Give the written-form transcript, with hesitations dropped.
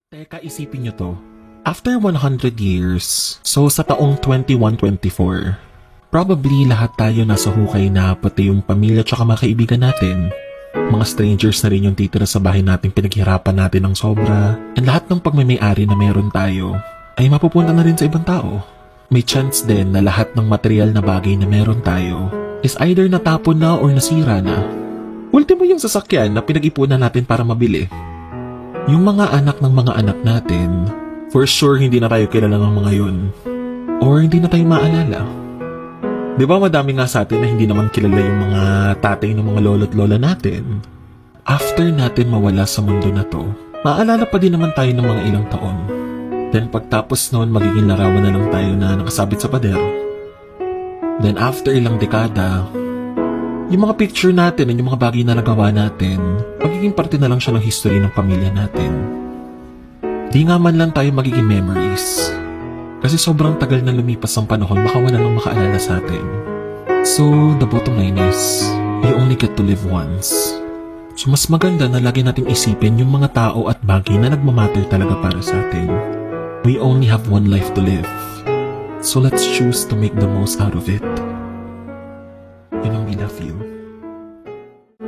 Teka, isipin nyo to. After 100 years, so sa taong 2124, probably lahat tayo nasa hukay na, pati yung pamilya tsaka mga kaibigan natin. Mga strangers na rin yung titira sa bahay nating pinaghirapan natin ng sobra. And lahat ng pagmamay-ari na meron tayo ay mapupunta na rin sa ibang tao. May chance din na lahat ng material na bagay na meron tayo is either natapon na or nasira na. Ultimo yung sasakyan na pinag-ipunan natin para mabili. Yung mga anak ng mga anak natin, for sure hindi na tayo kilala ng mga yun. Or hindi na tayo maalala. Di ba madami nga sa atin na hindi naman kilala yung mga tatay ng mga lolo't lola natin? After natin mawala sa mundo na to, maalala pa din naman tayo ng mga ilang taon. Then pagtapos noon, magiging larawan na lang tayo na nakasabit sa pader. Then after ilang dekada, yung mga picture natin at yung mga bagay na nagawa natin, magiging parte na lang siya ng history ng pamilya natin. Di nga man lang tayo magiging memories. Kasi sobrang tagal na lumipas ang panahon, baka wala lang makaalala sa atin. So, the bottom line is, you only get to live once. So, mas maganda na lagi natin isipin yung mga tao at bagay na nagmamatter talaga para sa atin. We only have one life to live. So, let's choose to make the most out of it. You know, we love you.